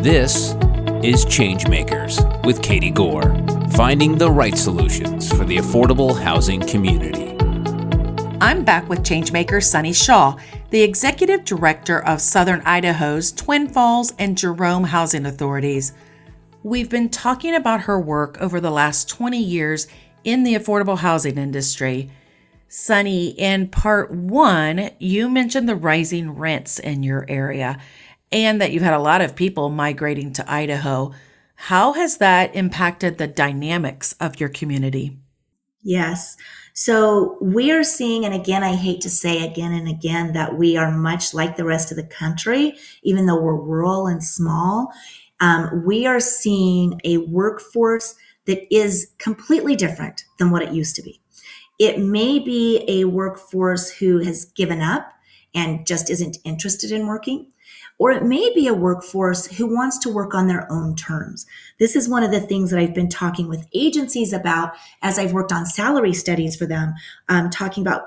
This is ChangeMakers with Katie Gore, finding the right solutions for the affordable housing community. I'm back with ChangeMaker Sunny Shaw, the Executive Director of Southern Idaho's Twin Falls and Jerome Housing Authorities. We've been talking about her work over the last 20 years in the affordable housing industry. Sunny, in part one, you mentioned the rising rents in your area and that you've had a lot of people migrating to Idaho. How has that impacted the dynamics of your community? Yes. So we are seeing, and again, I hate to say again and again that we are much like the rest of the country, even though we're rural and small. We are seeing a workforce that is completely different than what it used to be. It may be a workforce who has given up and just isn't interested in working, or it may be a workforce who wants to work on their own terms. This is one of the things that I've been talking with agencies about as I've worked on salary studies for them, talking about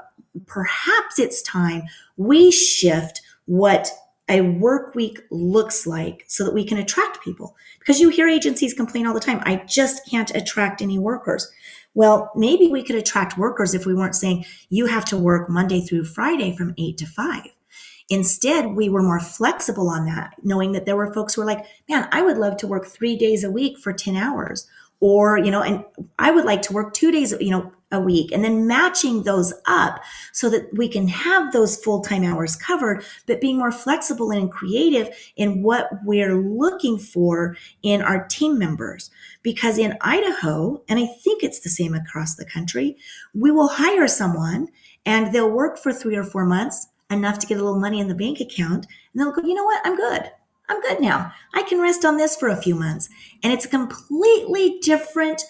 perhaps it's time we shift what a work week looks like so that we can attract people. Because you hear agencies complain all the time, I just can't attract any workers. Well, maybe we could attract workers if we weren't saying you have to work Monday through Friday from 8 to 5. Instead, we were more flexible on that, knowing that there were folks who were like, man, I would love to work 3 days a week for 10 hours. Or, and I would like to work 2 days, a week, and then matching those up so that we can have those full-time hours covered, but being more flexible and creative in what we're looking for in our team members. Because in Idaho, and I think it's the same across the country, we will hire someone and they'll work for 3 or 4 months, enough to get a little money in the bank account. And they'll go, you know what? I'm good now. I can rest on this for a few months. And it's a completely different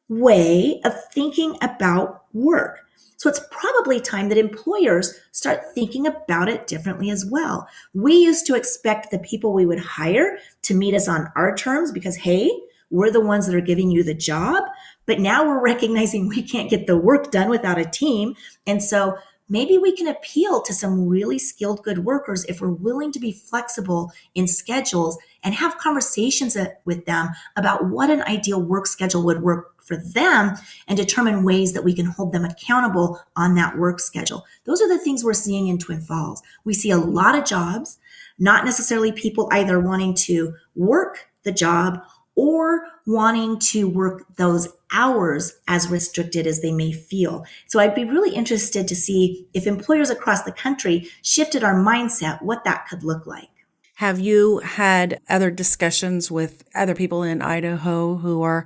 way of thinking about work. So it's probably time that employers start thinking about it differently as well. We used to expect the people we would hire to meet us on our terms because, hey, we're the ones that are giving you the job. But now we're recognizing we can't get the work done without a team. And so maybe we can appeal to some really skilled, good workers if we're willing to be flexible in schedules and have conversations with them about what an ideal work schedule would work for them and determine ways that we can hold them accountable on that work schedule. Those are the things we're seeing in Twin Falls. We see a lot of jobs, not necessarily people either wanting to work the job or wanting to work those hours as restricted as they may feel. So I'd be really interested to see if employers across the country shifted our mindset, what that could look like. Have you had other discussions with other people in Idaho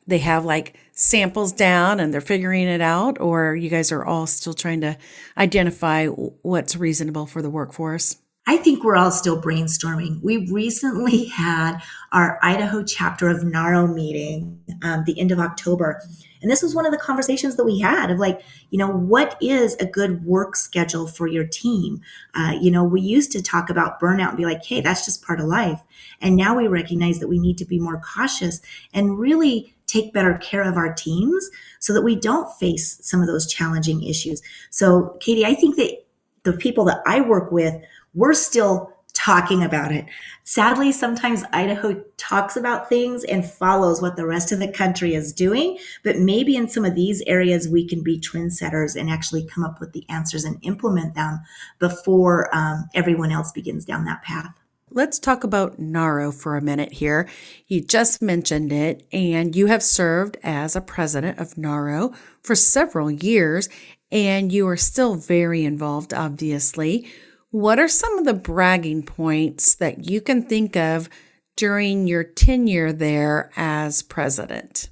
they have like samples down and they're figuring it out, or you guys are all still trying to identify what's reasonable for the workforce? I think we're all still brainstorming. We recently had our Idaho chapter of NAHRO meeting the end of October. And this was one of the conversations that we had of like, what is a good work schedule for your team? We used to talk about burnout and be like, hey, that's just part of life. And now we recognize that we need to be more cautious and really take better care of our teams so that we don't face some of those challenging issues. So, Katie, I think that the people that I work with, we're still talking about it. Sadly, sometimes Idaho talks about things and follows what the rest of the country is doing, but maybe in some of these areas we can be trendsetters and actually come up with the answers and implement them before everyone else begins down that path. Let's talk about NAHRO for a minute here. You just mentioned it, and you have served as a president of NAHRO for several years, and you are still very involved, obviously. What are some of the bragging points that you can think of during your tenure there as president?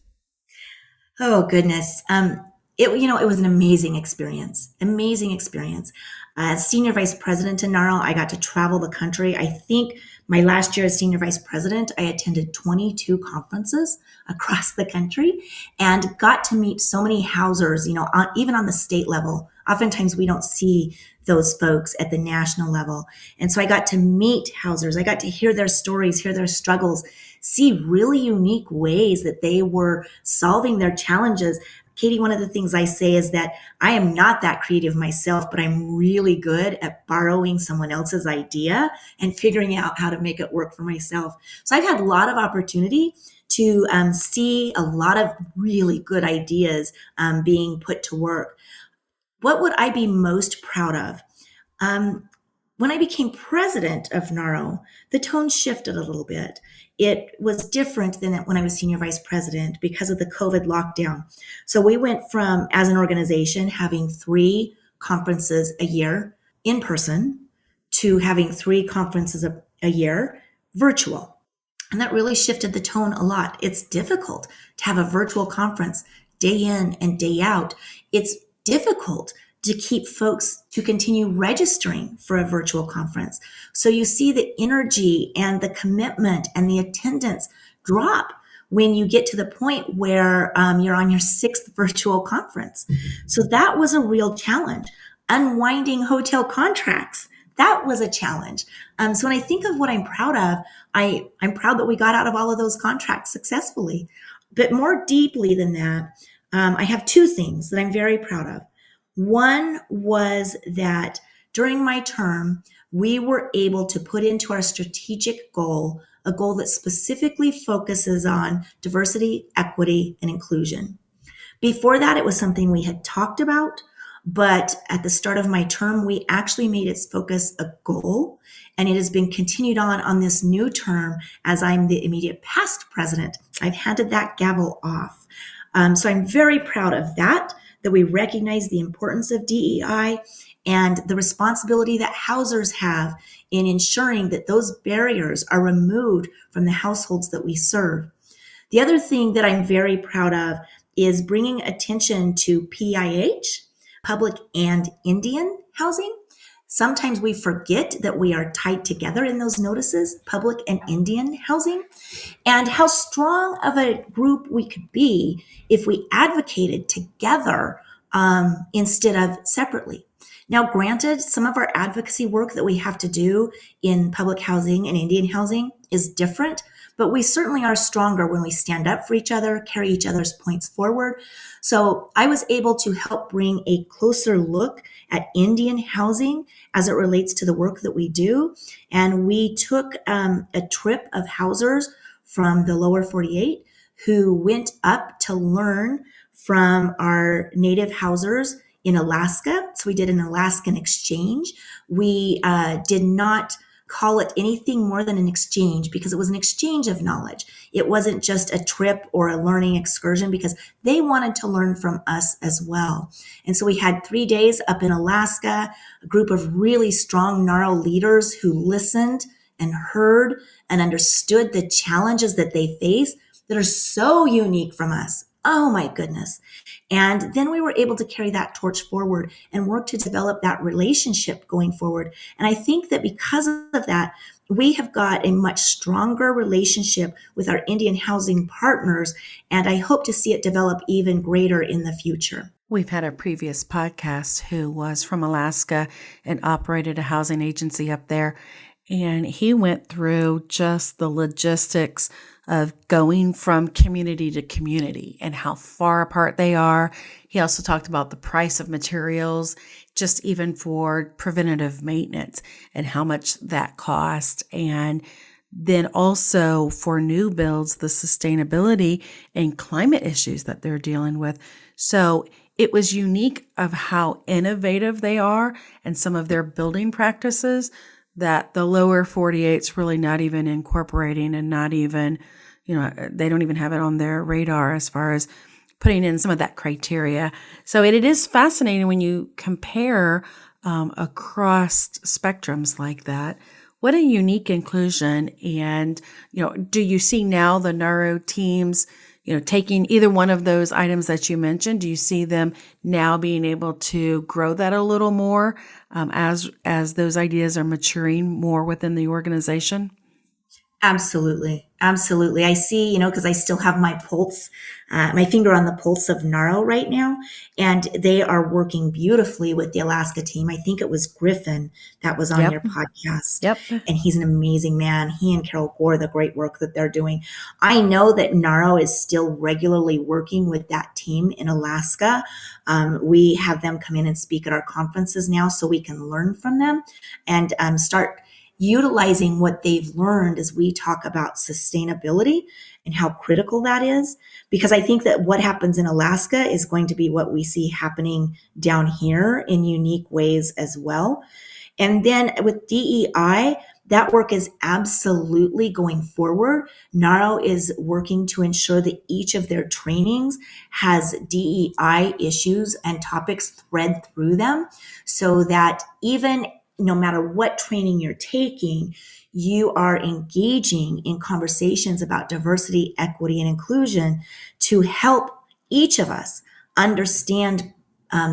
Oh, goodness. It was an amazing experience. As senior vice president in NAHRO, I got to travel the country. I think my last year as senior vice president, I attended 22 conferences across the country and got to meet so many housers, even on the state level. Oftentimes we don't see those folks at the national level. And so I got to meet housers. I got to hear their stories, hear their struggles, see really unique ways that they were solving their challenges. Katie, one of the things I say is that I am not that creative myself, but I'm really good at borrowing someone else's idea and figuring out how to make it work for myself. So I've had a lot of opportunity to see a lot of really good ideas being put to work. What would I be most proud of? When I became president of NAHRO, the tone shifted a little bit. It was different than when I was senior vice president because of the COVID lockdown. So we went from, as an organization, having 3 conferences a year in person to having 3 conferences a year virtual. And that really shifted the tone a lot. It's difficult to have a virtual conference day in and day out. It's difficult to keep folks to continue registering for a virtual conference. So you see the energy and the commitment and the attendance drop when you get to the point where you're on your 6th virtual conference. So that was a real challenge. Unwinding hotel contracts, that was a challenge. So when I think of what I'm proud of, I'm proud that we got out of all of those contracts successfully. But more deeply than that, I have 2 things that I'm very proud of. One was that during my term, we were able to put into our strategic goal a goal that specifically focuses on diversity, equity, and inclusion. Before that, it was something we had talked about, but at the start of my term, we actually made its focus a goal, and it has been continued on this new term as I'm the immediate past president. I've handed that gavel off. So I'm very proud of that we recognize the importance of DEI and the responsibility that housers have in ensuring that those barriers are removed from the households that we serve. The other thing that I'm very proud of is bringing attention to PIH, public and Indian housing. Sometimes we forget that we are tied together in those notices, public and Indian housing, and how strong of a group we could be if we advocated together instead of separately. Now, granted, some of our advocacy work that we have to do in public housing and Indian housing is different, but we certainly are stronger when we stand up for each other, carry each other's points forward. So I was able to help bring a closer look at Indian housing as it relates to the work that we do. And we took a trip of housers from the lower 48 who went up to learn from our native housers in Alaska. So we did an Alaskan exchange. We did not call it anything more than an exchange because it was an exchange of knowledge. It wasn't just a trip or a learning excursion because they wanted to learn from us as well. And so we had 3 days up in Alaska, a group of really strong NAHRO leaders who listened and heard and understood the challenges that they face that are so unique from us. Oh my goodness. And then we were able to carry that torch forward and work to develop that relationship going forward. And I think that because of that, we have got a much stronger relationship with our Indian housing partners. And I hope to see it develop even greater in the future. We've had a previous podcast who was from Alaska and operated a housing agency up there. And he went through just the logistics of going from community to community and how far apart they are. He also talked about the price of materials, just even for preventative maintenance and how much that cost. And then also for new builds, the sustainability and climate issues that they're dealing with. So it was unique of how innovative they are and some of their building practices that the lower 48's really not even incorporating and not even, they don't even have it on their radar as far as putting in some of that criteria. So it is fascinating when you compare across spectrums like that. What a unique inclusion. And, do you see now the NAHRO teams, taking either one of those items that you mentioned? Do you see them now being able to grow that a little more as those ideas are maturing more within the organization? Absolutely. Absolutely. I see, because I still have my pulse, my finger on the pulse of NAHRO right now, and they are working beautifully with the Alaska team. I think it was Griffin that was on your Yep. podcast, Yep. and he's an amazing man. He and Carol Gore, the great work that they're doing. I know that NAHRO is still regularly working with that team in Alaska. We have them come in and speak at our conferences now so we can learn from them and start utilizing what they've learned as we talk about sustainability and how critical that is. Because I think that what happens in Alaska is going to be what we see happening down here in unique ways as well. And then with DEI, that work is absolutely going forward. NAHRO is working to ensure that each of their trainings has DEI issues and topics thread through them so that even no matter what training you're taking, you are engaging in conversations about diversity, equity, and inclusion to help each of us understand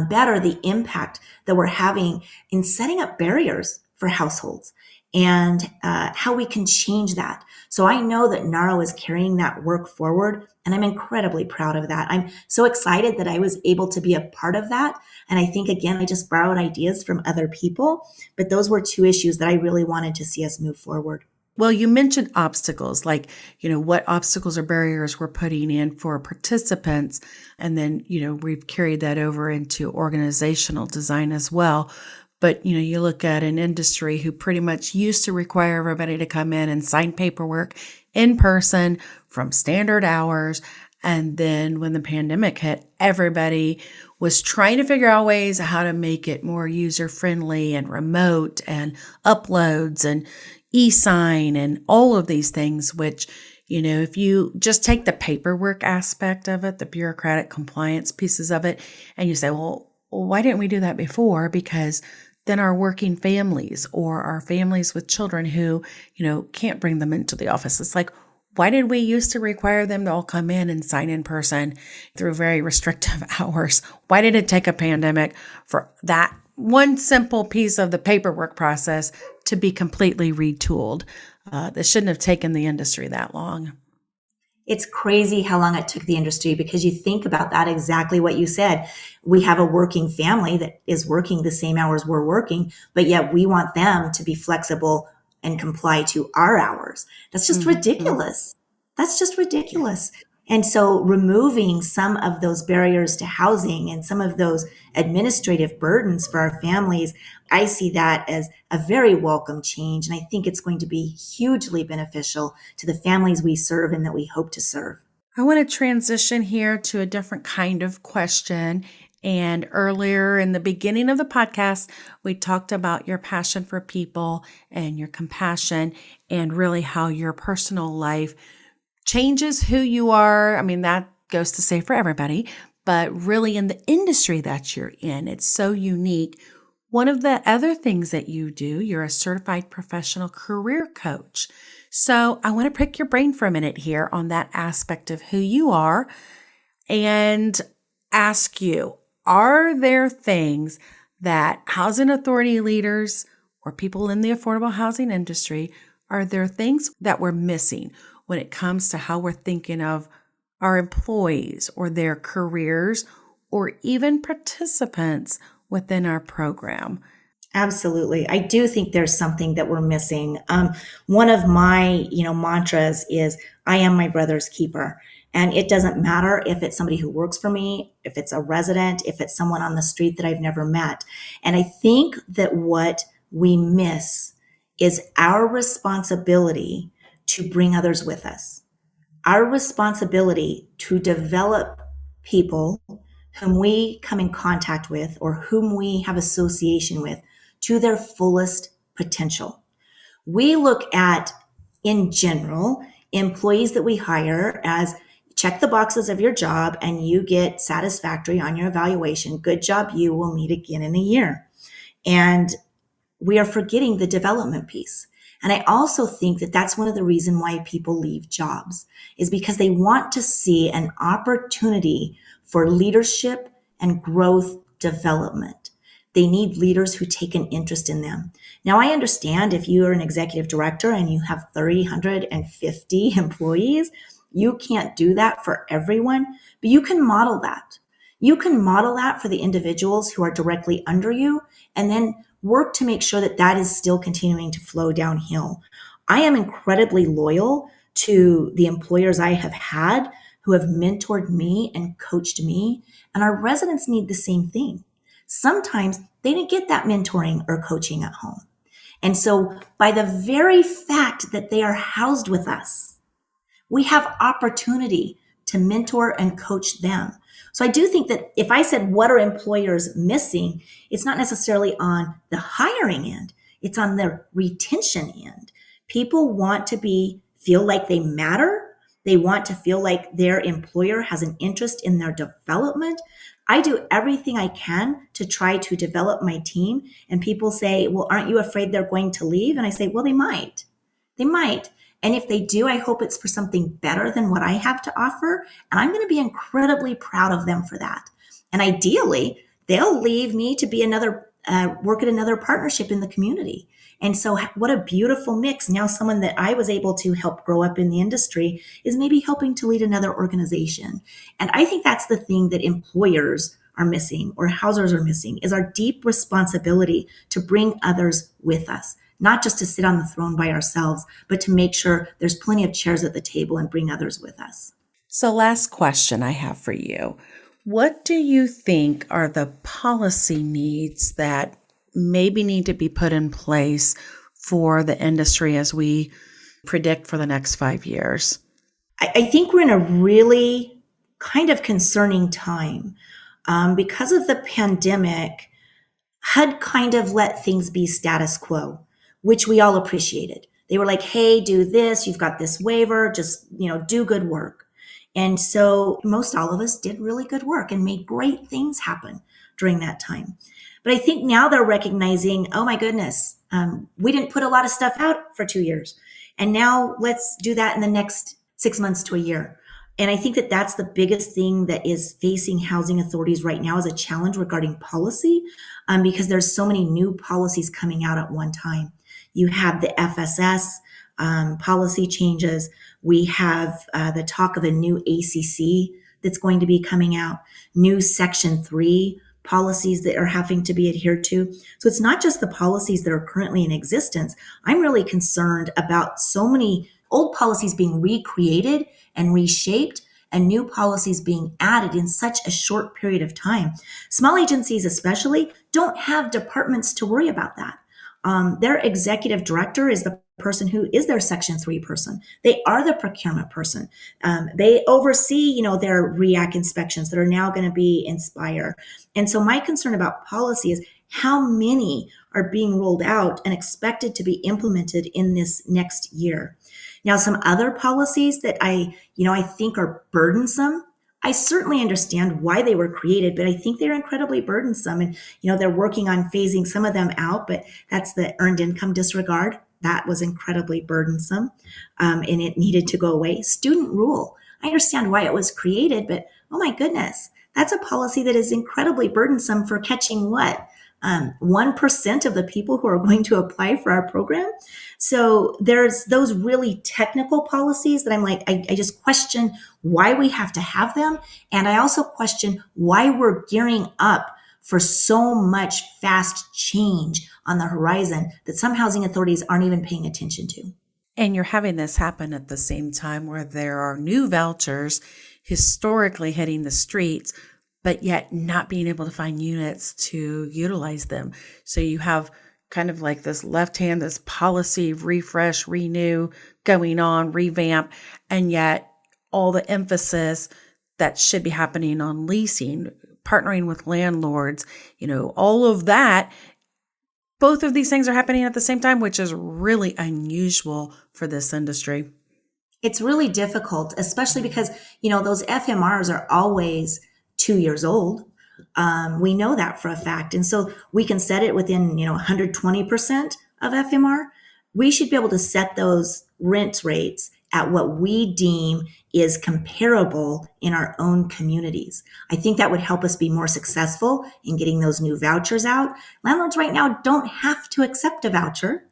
better the impact that we're having in setting up barriers for households and how we can change that. So I know that NAHRO is carrying that work forward, and I'm incredibly proud of that. I'm so excited that I was able to be a part of that. And I think, again, I just borrowed ideas from other people, but those were two issues that I really wanted to see us move forward. Well, you mentioned obstacles, like, what obstacles or barriers we're putting in for participants. And then, we've carried that over into organizational design as well. But, you look at an industry who pretty much used to require everybody to come in and sign paperwork in person from standard hours. And then when the pandemic hit, everybody was trying to figure out ways how to make it more user friendly and remote and uploads and e-sign and all of these things, which, if you just take the paperwork aspect of it, the bureaucratic compliance pieces of it, and you say, well, why didn't we do that before? Because then our working families or our families with children who, can't bring them into the office. It's like, why did we used to require them to all come in and sign in person through very restrictive hours? Why did it take a pandemic for that one simple piece of the paperwork process to be completely retooled? This shouldn't have taken the industry that long. It's crazy how long it took the industry, because you think about that, exactly what you said. We have a working family that is working the same hours we're working, but yet we want them to be flexible and comply to our hours. That's just ridiculous. That's just ridiculous. And so removing some of those barriers to housing and some of those administrative burdens for our families, I see that as a very welcome change. And I think it's going to be hugely beneficial to the families we serve and that we hope to serve. I want to transition here to a different kind of question. And earlier in the beginning of the podcast, we talked about your passion for people and your compassion and really how your personal life changes who you are. I mean, that goes to say for everybody, but really in the industry that you're in, it's so unique. One of the other things that you do, you're a certified professional career coach. So I want to pick your brain for a minute here on that aspect of who you are and ask you, are there things that housing authority leaders or people in the affordable housing industry, are there things that we're missing when it comes to how we're thinking of our employees or their careers or even participants within our program? Absolutely. I do think there's something that we're missing. One of my, mantras is, I am my brother's keeper. And it doesn't matter if it's somebody who works for me, if it's a resident, if it's someone on the street that I've never met. And I think that what we miss is our responsibility to bring others with us, our responsibility to develop people whom we come in contact with or whom we have association with to their fullest potential. We look at, in general, employees that we hire as check the boxes of your job and you get satisfactory on your evaluation. Good job, you will meet again in a year. And we are forgetting the development piece. And I also think that that's one of the reasons why people leave jobs, is because they want to see an opportunity for leadership and growth development. They need leaders who take an interest in them. Now, I understand if you are an executive director and you have 350 employees, you can't do that for everyone, but you can model that. You can model that for the individuals who are directly under you, and then work to make sure that that is still continuing to flow downhill. I am incredibly loyal to the employers I have had who have mentored me and coached me, and our residents need the same thing. Sometimes they didn't get that mentoring or coaching at home. And so by the very fact that they are housed with us, we have opportunity to mentor and coach them. So I do think that if I said, what are employers missing? It's not necessarily on the hiring end. It's on the retention end. People want to feel like they matter. They want to feel like their employer has an interest in their development. I do everything I can to try to develop my team. And people say, well, aren't you afraid they're going to leave? And I say, well, they might. They might. And if they do, I hope it's for something better than what I have to offer. And I'm going to be incredibly proud of them for that. And ideally, they'll leave me to be work at another partnership in the community. And so what a beautiful mix. Now someone that I was able to help grow up in the industry is maybe helping to lead another organization. And I think that's the thing that employers are missing or housers are missing is our deep responsibility to bring others with us. Not just to sit on the throne by ourselves, but to make sure there's plenty of chairs at the table and bring others with us. So last question I have for you. What do you think are the policy needs that maybe need to be put in place for the industry as we predict for the next 5 years? I think we're in a really kind of concerning time. Because of the pandemic, HUD kind of let things be status quo, which we all appreciated. They were like, hey, do this. You've got this waiver. Just, do good work. And so most all of us did really good work and made great things happen during that time. But I think now they're recognizing, oh my goodness, we didn't put a lot of stuff out for 2 years. And now let's do that in the next 6 months to a year. And I think that that's the biggest thing that is facing housing authorities right now as a challenge regarding policy, because there's so many new policies coming out at one time. You have the FSS policy changes. We have the talk of a new ACC that's going to be coming out, new Section 3 policies that are having to be adhered to. So it's not just the policies that are currently in existence. I'm really concerned about so many old policies being recreated and reshaped and new policies being added in such a short period of time. Small agencies especially don't have departments to worry about that. Their executive director is the person who is their Section 3 person. They are the procurement person. They oversee, their REAC inspections that are now going to be Inspire. And so my concern about policy is how many are being rolled out and expected to be implemented in this next year. Now, some other policies that I think are burdensome. I certainly understand why they were created, but I think they're incredibly burdensome. And, they're working on phasing some of them out, but that's the earned income disregard. That was incredibly burdensome, and it needed to go away. Student rule. I understand why it was created, but oh my goodness, that's a policy that is incredibly burdensome for catching what? 1% of the people who are going to apply for our program. So there's those really technical policies that I'm like, I just question why we have to have them. And I also question why we're gearing up for so much fast change on the horizon that some housing authorities aren't even paying attention to. And you're having this happen at the same time where there are new vouchers historically hitting the streets, but yet not being able to find units to utilize them. So you have kind of like this left hand, this policy refresh, renew going on, revamp, and yet all the emphasis that should be happening on leasing, partnering with landlords, all of that. Both of these things are happening at the same time, which is really unusual for this industry. It's really difficult, especially because, those FMRs are always 2 years old. We know that for a fact. And so we can set it within, 120% of FMR. We should be able to set those rent rates at what we deem is comparable in our own communities. I think that would help us be more successful in getting those new vouchers out. Landlords right now don't have to accept a voucher,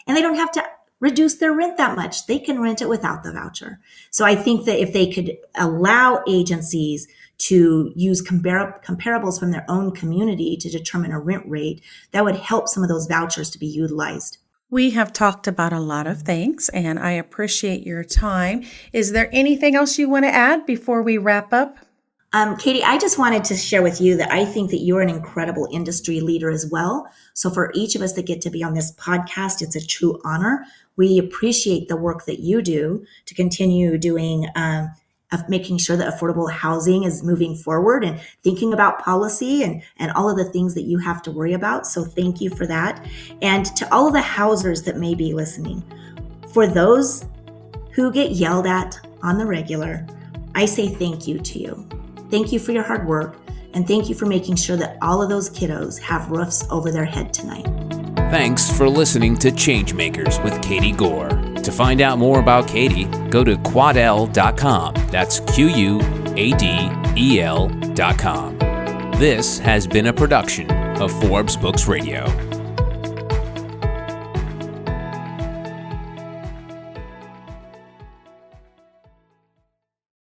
and they don't have to reduce their rent that much. They can rent it without the voucher. So I think that if they could allow agencies to use comparables from their own community to determine a rent rate, that would help some of those vouchers to be utilized. We have talked about a lot of things, and I appreciate your time. Is there anything else you want to add before we wrap up? Katie, I just wanted to share with you that I think that you're an incredible industry leader as well. So for each of us that get to be on this podcast, it's a true honor. We appreciate the work that you do to continue doing, of making sure that affordable housing is moving forward and thinking about policy and all of the things that you have to worry about. So thank you for that. And to all of the housers that may be listening, for those who get yelled at on the regular, I say thank you to you. Thank you for your hard work, and thank you for making sure that all of those kiddos have roofs over their head tonight. Thanks for listening to Changemakers with Katie Gore. To find out more about Katie, go to quadel.com. That's QUADEL.com. This has been a production of Forbes Books Radio.